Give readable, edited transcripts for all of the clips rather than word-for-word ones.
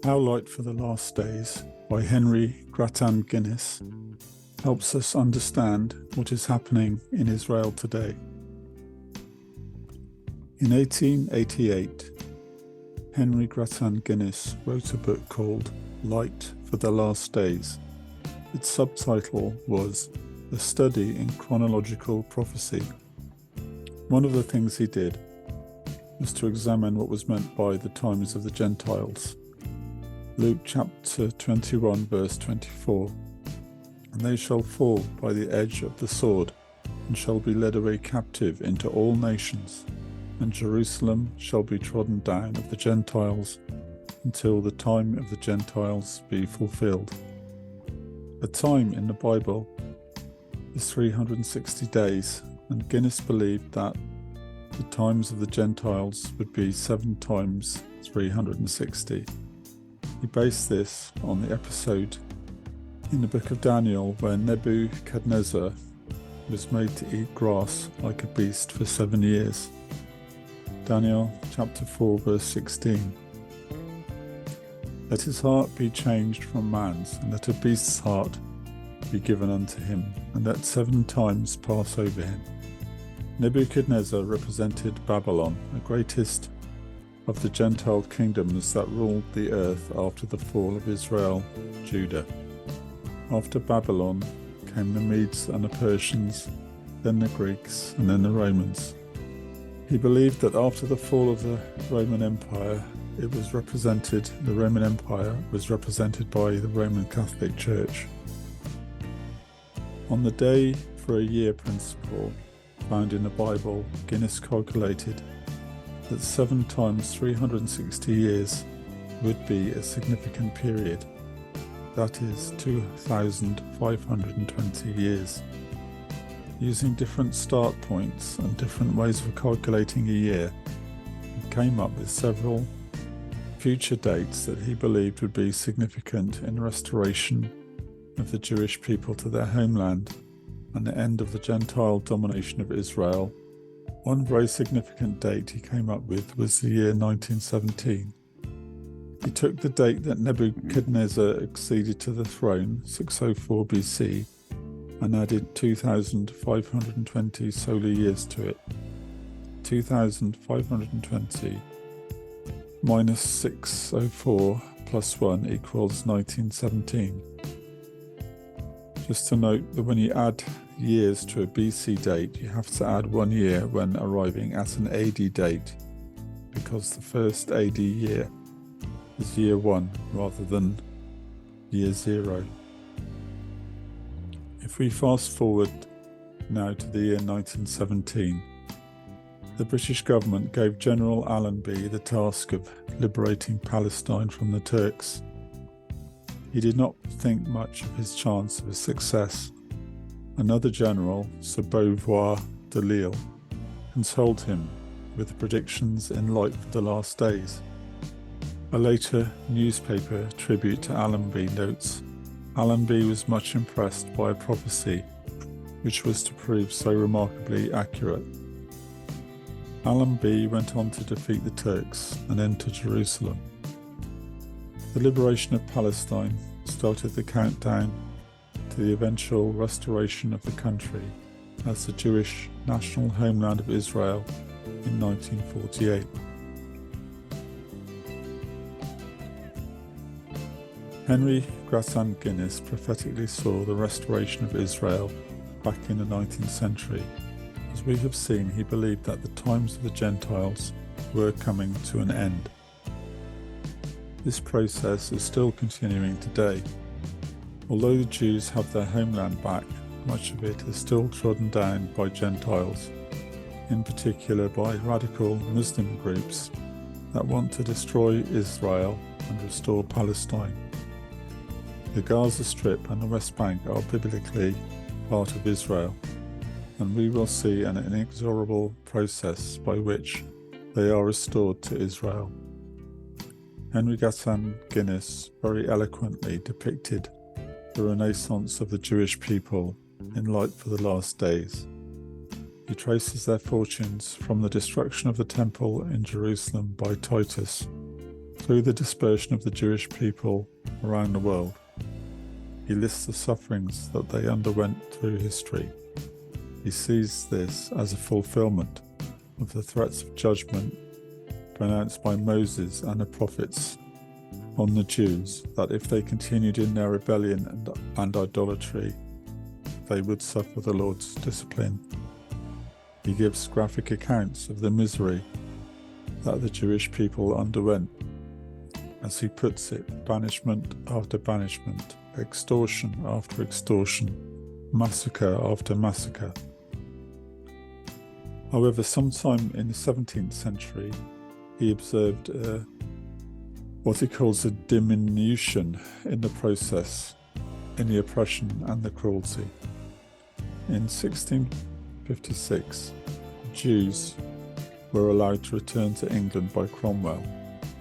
Our Light for the Last Days by Henry Grattan Guinness helps us understand what is happening in Israel today. In 1888, Henry Grattan Guinness wrote a book called Light for the Last Days. Its subtitle was A Study in Chronological Prophecy. One of the things he did was to examine what was meant by the times of the Gentiles. Luk chapter 21 verse 24, and they shall fall by the edge of the sword, and shall be led away captive into all nations, and Jerusalem shall be trodden down of the Gentiles, until the time of the Gentiles be fulfilled. A time in the Bible is 360 days, and Guinness believed that the times of the Gentiles would be 7 times 360. He based this on the episode in the book of Daniel where Nebuchadnezzar was made to eat grass like a beast for 7 years. Daniel chapter 4 verse 16. Let his heart be changed from man's, and let a beast's heart be given unto him, and let 7 times pass over him. Nebuchadnezzar represented Babylon, the greatest of the Gentile kingdoms that ruled the earth after the fall of Israel, Judah. After Babylon came the Medes and the Persians, then the Greeks, and then the Romans. He believed that after the fall of the Roman Empire, the Roman Empire was represented by the Roman Catholic Church. On the day for a year principle found in the Bible, Guinness calculated that 7 times 360 years would be a significant period. That is 2,520 years. Using different start points and different ways of calculating a year, he came up with several future dates that he believed would be significant in the restoration of the Jewish people to their homeland and the end of the Gentile domination of Israel. One very significant date he came up with was the year 1917. He took the date that Nebuchadnezzar acceded to the throne, 604 BC, and added 2,520 solar years to it. 2,520 minus 604 plus 1 equals 1917. Just to note that when you add years to a BC date, you have to add 1 year when arriving at an AD date, because the first AD year is year 1 rather than year 0. If we fast forward now to the year 1917, the British government gave General Allenby the task of liberating Palestine from the Turks. He did not think much of his chance of success. Another general, Sir Beauvoir de Lille, consoled him with the predictions in Light for the Last Days. A later newspaper tribute to Allenby notes, Allenby was much impressed by a prophecy which was to prove so remarkably accurate. Allenby went on to defeat the Turks and enter Jerusalem. The liberation of Palestine started the countdown to the eventual restoration of the country as the Jewish national homeland of Israel in 1948. Henry Grattan Guinness prophetically saw the restoration of Israel back in the 19th century. As we have seen, he believed that the times of the Gentiles were coming to an end. This process is still continuing today. Although the Jews have their homeland back, much of it is still trodden down by Gentiles, in particular by radical Muslim groups that want to destroy Israel and restore Palestine. The Gaza Strip and the West Bank are biblically part of Israel, and we will see an inexorable process by which they are restored to Israel. Henry Grattan Guinness very eloquently depicted the renaissance of the Jewish people in Light for the Last Days. He traces their fortunes from the destruction of the temple in Jerusalem by Titus Through the dispersion of the Jewish people around the world, he lists the sufferings that they underwent through history. He sees this as a fulfillment of the threats of judgment pronounced by Moses and the prophets on the Jews, that if they continued in their rebellion and idolatry, they would suffer the Lord's discipline. He gives graphic accounts of the misery that the Jewish people underwent. As he puts it, banishment after banishment, extortion after extortion, massacre after massacre. However, sometime in the 17th century, he observed what he calls a diminution in the process, in the oppression and the cruelty. In 1656, Jews were allowed to return to England by Cromwell,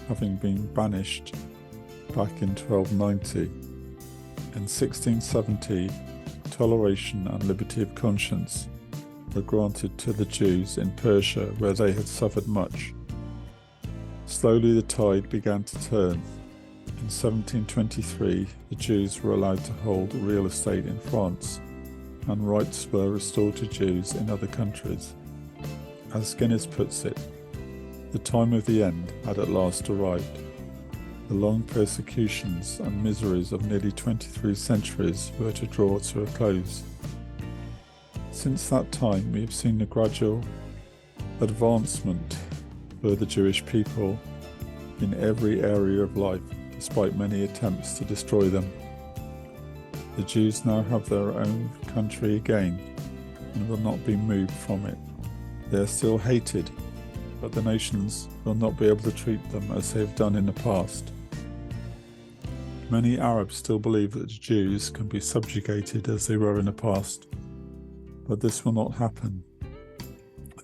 having been banished back in 1290. In 1670, toleration and liberty of conscience were granted to the Jews in Persia, where they had suffered much. Slowly the tide began to turn. In 1723, the Jews were allowed to hold real estate in France, and rights were restored to Jews in other countries. As Guinness puts it, the time of the end had at last arrived. The long persecutions and miseries of nearly 23 centuries were to draw to a close. Since that time, we have seen a gradual advancement for the Jewish people in every area of life, despite many attempts to destroy them. The Jews now have their own country again and will not be moved from it. They are still hated, but the nations will not be able to treat them as they have done in the past. Many Arabs still believe that the Jews can be subjugated as they were in the past, but this will not happen.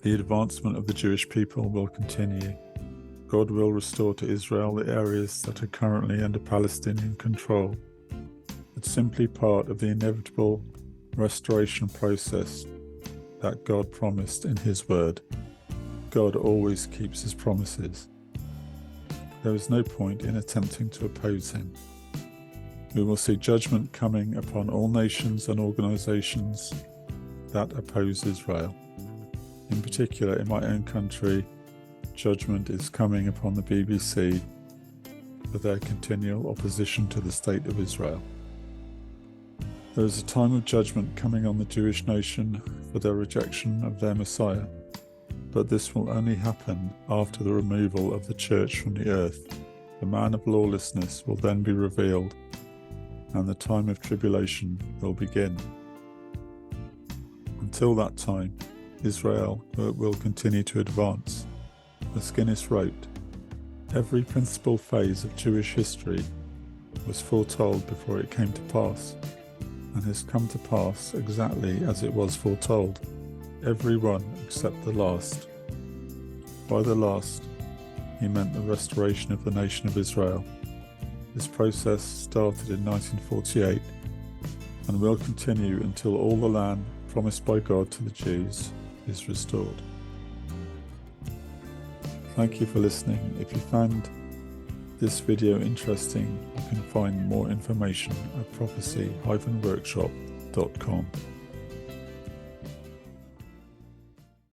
The advancement of the Jewish people will continue. God will restore to Israel the areas that are currently under Palestinian control. It's simply part of the inevitable restoration process that God promised in His Word. God always keeps His promises. There is no point in attempting to oppose Him. We will see judgment coming upon all nations and organizations that oppose Israel. In particular, in my own country, judgment is coming upon the BBC for their continual opposition to the State of Israel. There is a time of judgment coming on the Jewish nation for their rejection of their Messiah, but this will only happen after the removal of the church from the earth. The man of lawlessness will then be revealed, and the time of tribulation will begin. Until that time, Israel will continue to advance. As Guinness wrote, every principal phase of Jewish history was foretold before it came to pass, and has come to pass exactly as it was foretold, every one except the last. By the last, he meant the restoration of the nation of Israel. This process started in 1948 and will continue until all the land promised by God to the Jews is restored. Thank you for listening. If you found this video interesting, you can find more information at prophecy-workshop.com.